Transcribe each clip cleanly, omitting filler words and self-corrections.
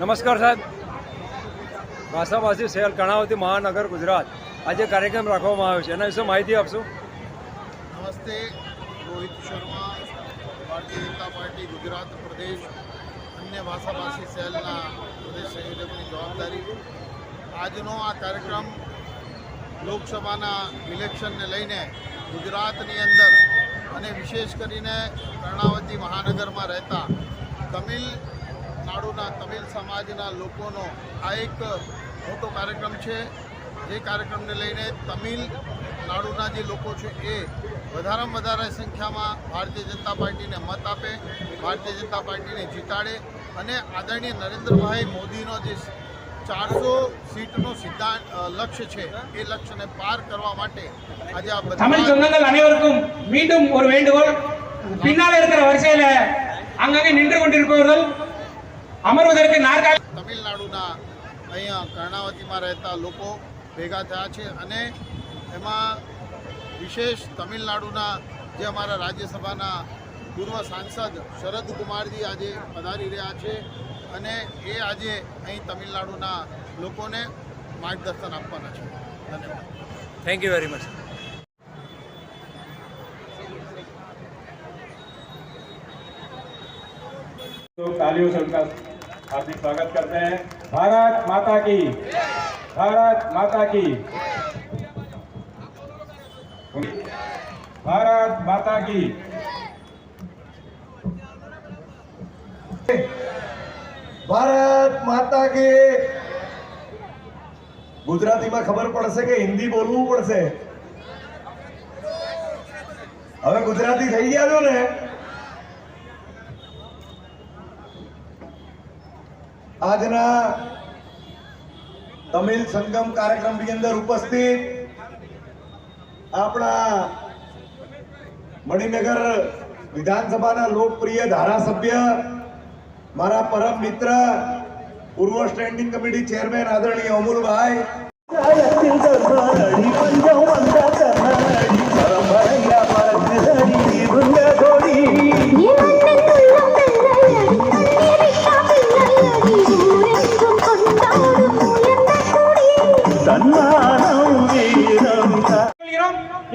નમસ્કાર સાહેબ. ભાષાભાષી શહેર કર્ણાવતી મહાનગર ગુજરાત આજે કાર્યક્રમ રાખવામાં આવ્યો છે, એના વિશે માહિતી આપશો. નમસ્તે, રોહિત શર્મા, ભારતીય જનતા પાર્ટી ગુજરાત પ્રદેશ અન્ય ભાષાભાષી સેલના પ્રદેશ સંયોજકની જવાબદારી. આજનો આ કાર્યક્રમ લોકસભાના ઇલેક્શનને લઈને ગુજરાતની અંદર અને વિશેષ કરીને કર્ણાવતી મહાનગરમાં રહેતા તમિલનાડુના તમિલ સમાજના લોકોનો આ એક મોટો કાર્યક્રમ છે. જે કાર્યક્રમને લઈને તમિલનાડુના જે લોકો છે એ વધારેમાં વધારે સંખ્યામાં ભારતીય જનતા પાર્ટીને મત આપે, ભારતીય જનતા પાર્ટીને જીતાડે અને આદરણીય નરેન્દ્રભાઈ મોદીનો જે 400 સીટનો સિદ્ધાંત લક્ષ્ય છે એ લક્ષ્યને પાર કરવા માટે આજે આ தமிழ் சொந்தங்கள் அனைவருக்கும் மீண்டும் ஒரு வேண்டுகோள். பின்னால் இருக்கிற வரிசையில அங்கங்கே நின்று கொண்டிருப்பவர்கள் அமர்வதற்கு நாற்காலி. તમિલનાડુના અહીંયા કર્ણાવતીમાં રહેતા લોકો ભેગા થયા છે અને એમાં વિશેષ તમિલનાડુના જે અમારા રાજ્યસભાના પૂર્વ સાંસદ શરદ કુમારજી આજે પધારી રહ્યા છે અને એ આજે અહીં તમિલનાડુના લોકોને માર્ગદર્શન આપવાના છે. ધન્યવાદ. Thank you very much. तो तालियों से उनका हार्दिक स्वागत करते हैं. भारत माता की, भारत माता की, भारत माता की. ભારત માતા કે ગુજરાતીમાં ખબર પડશે કે હિન્દી બોલવું પડશે. હવે ગુજરાતી થઈ ગયા છો ને. આજના તમિલ સંગમ કાર્યક્રમની અંદર ઉપસ્થિત આપણા મણિનગર વિધાનસભાના લોકપ્રિય ધારાસભ્ય, મારા પરમ મિત્ર, પૂર્વ સ્ટેન્ડિંગ કમિટી ચેરમેન આદરણીય અમુલભાઈ,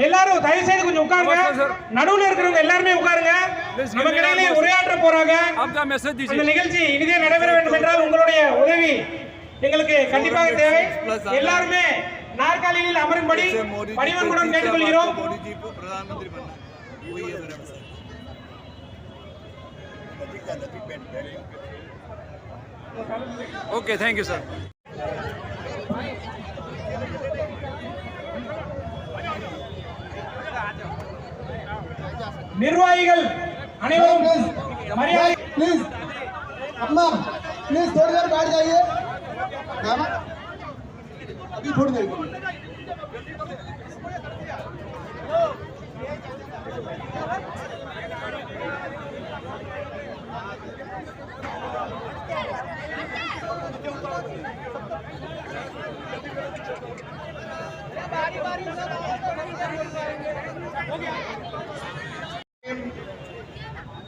எல்லாரும் தயவு செய்து கொஞ்சம் உட்காருங்க. நடுவுல இருக்கிறவங்க எல்லாருமே உட்காருங்க. நமக்கு இடையிலே உரையாற்ற போறாங்க. आपका मैसेज दीजिए. இந்த நிகழ்ச்சி இனிதே நடைபெற வேண்டும் என்றால் உங்களுடைய உதவி எங்களுக்கு கண்டிப்பாக தேவை. எல்லாருமே நாற்காலியில் அமரும்படி பணிவன்புடன் கேட்டுக்கொள்கிறோம். Okay, thank you sir. நிர்வாகிகள் அனைவரும் மரியாதை. प्लीज अपना प्लीज थोड़ी देर बैठ जाइए. अभी थोड़ी देर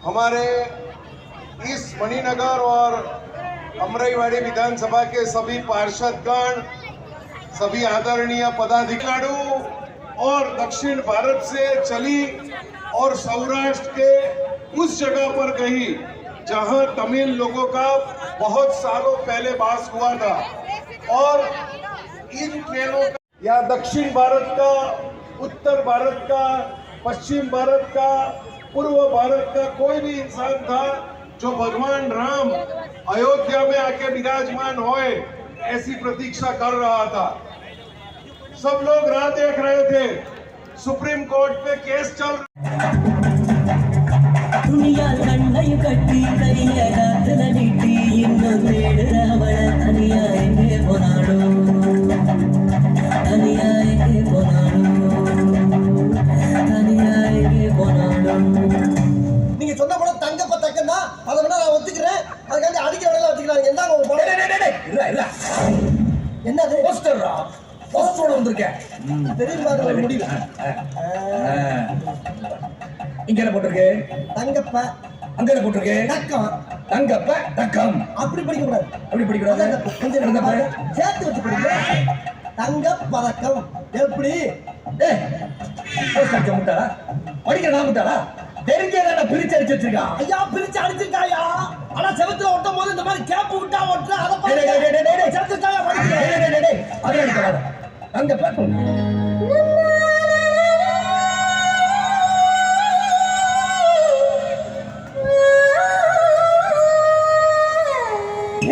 हमारे इस मणिनगर और अमराईवाड़ी विधानसभा के सभी पार्षदगण, सभी आदरणीय पदाधिकारी और दक्षिण भारत से चली और सौराष्ट्र के उस जगह पर गई जहां तमिल लोगों का बहुत सालों पहले वास हुआ था. और इन ट्रेनों का या दक्षिण भारत का, उत्तर भारत का, पश्चिम भारत का, पूर्व भारत का कोई भी इंसान था जो भगवान राम अयोध्या में आके विराजमान होए ऐसी प्रतीक्षा कर रहा था. सब लोग राह देख रहे थे. सुप्रीम कोर्ट पे केस चल दुनिया कण्णय कट्टी करिय रातल निट्टी इन्नु नेडुरवळ अनियायंगे पोनाडु अनियायंगे पोनाडु अनियायंगे पोनाडु. நீங்க சொன்ன படம் தங்கப்ப தக்கன்னா அதை வேணா நான் ஒத்துக்கிறேன். அதுக்காண்டி அடிக்க வேணா வச்சுக்கிறாங்க. என்ன உங்க படம்? இல்ல இல்ல என்னது போஸ்டரா? போஸ்டரோட வந்திருக்கேன். தெரியுமா முடியல. இங்க என்ன போட்டிருக்கு? தங்கப்ப. அங்க என்ன போட்டிருக்கு? தக்கம். தங்கப்ப தக்கம் அப்படி படிக்க கூடாது. அப்படி படிக்க கூடாது. கொஞ்சம் சேர்த்து வச்சு படிக்க. தங்க பதக்கம் எப்படி? முட்டாளா படிக்க நான் முட்டாளா தெரிஞ்சத பிரிச்சு அடிச்சு வச்சிருக்கான். ஐயா பிரிச்சு அடிச்சிருக்காயா? ஆனா செவத்துல ஒட்டும் போது இந்த மாதிரி கேப் விட்டா ஒட்டுற அத பாரு. செவத்துக்காயா படிக்க. அதே அடிக்காத. தங்கப்ப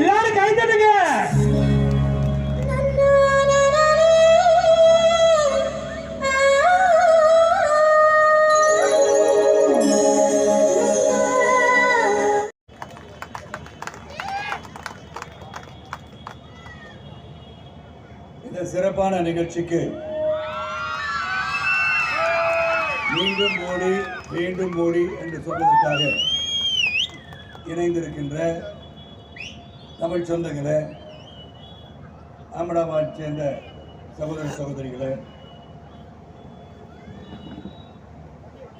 எல்லாரும் கை தட்டுங்க. இந்த சிறப்பான நிகழ்ச்சிக்கு மீண்டும் மோடி என்று சொல்வதற்காக இணைந்திருக்கின்ற தமிழ் சொந்தங்களே, அகமதாபாத் சேர்ந்த சகோதர சகோதரிகளே,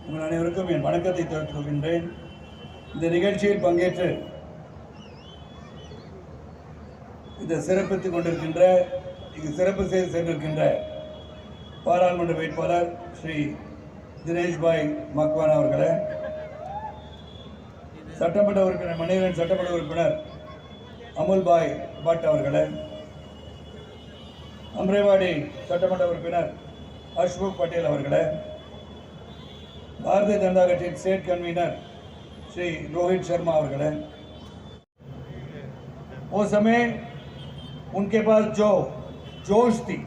உங்கள் அனைவருக்கும் என் வணக்கத்தை தெரிவித்துக் கொள்கின்றேன். இந்த நிகழ்ச்சியில் பங்கேற்று இந்த சிறப்பித்துக் கொண்டிருக்கின்ற இங்கு சிறப்பு செய்து சென்றிருக்கின்ற பாராளுமன்ற வேட்பாளர் ஸ்ரீ தினேஷ் பாய் மக்வானா அவர்களே, சட்டமன்ற உறுப்பினர் மணிரன் சட்டமன்ற உறுப்பினர் அமுல் பாய் பட் அவர்களே, அம்ரேவாடி சட்டமன்ற உறுப்பினர் அஷ்முக் பட்டேல் அவர்களே, பாரதிய ஜனதா கட்சியின் ஸ்டேட் கன்வீனர் श्री रोहित शर्मा அவர்களே, उस समय उनके पास जो जोश थी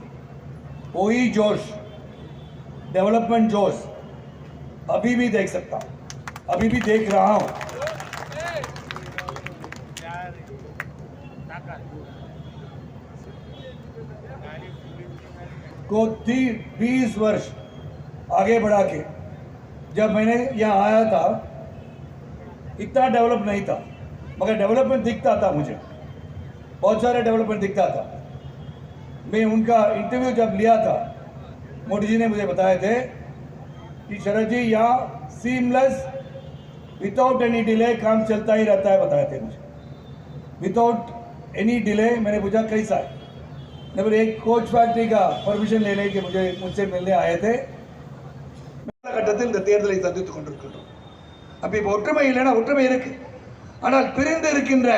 वही जोश, डेवलपमेंट जोश अभी भी देख सकता हूं, अभी भी देख रहा हूं। को 20 वर्ष आगे बढ़ा के जब मैंने यहाँ आया था इतना डेवलप नहीं था, मगर डेवलपमेंट दिखता था, मुझे बहुत सारे डेवलपमेंट दिखता था। मैं उनका इंटरव्यू जब लिया था, मोदी जी ने मुझे बताए थे कि शरद जी यहाँ सीमलेस विदाउट एनी डिले काम चलता ही रहता है, बताए थे मुझे विदाउट एनी डिले। मैंने पूछा कैसा है, नंबर एक कोच फैक्ट्री का परमिशन लेने के मुझसे मिलने आए थे। கட்டத்தில் இந்த தேர்தலை சந்தித்துக் கொண்டிருக்கின்றோம். அப்ப இப்ப ஒற்றுமை இல்லைன்னா ஒற்றுமை இருக்கு, ஆனால் பிரிந்து இருக்கின்ற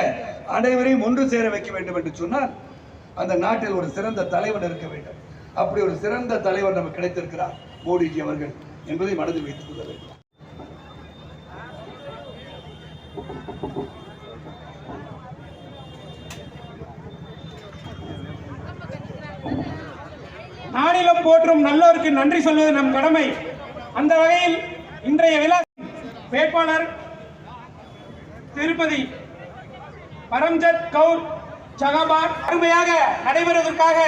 அனைவரையும் ஒன்று சேர வைக்க வேண்டும் என்று சொன்னால் அந்த நாட்டில் ஒரு சிறந்த தலைவர் இருக்க வேண்டும். அப்படி ஒரு சிறந்த தலைவர் நமக்கு கிடைத்திருக்கிறார் மோடிஜி அவர்கள் என்பதை மனதில் வைத்துக் கொள்ள வேண்டும். நாடிலும் போற்றும் நல்லோருக்கு நன்றி சொல்வது நம் கடமை. அந்த வகையில் இன்றைய விழா வேட்பாளர் திருப்பதி பரம்ஜத் கவுர் ஜகாபாத் அருமையாக நடைபெறுவதற்காக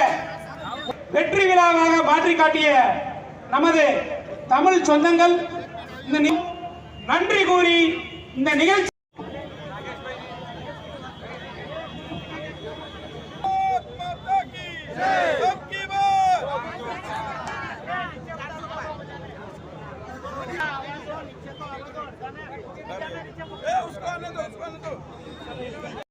வெற்றி விழாவாக மாற்றி காட்டிய நமது தமிழ் சொந்தங்கள் இந்த நன்றி கூறி இந்த நிகழ்ச்சி उसको आने दो, उसको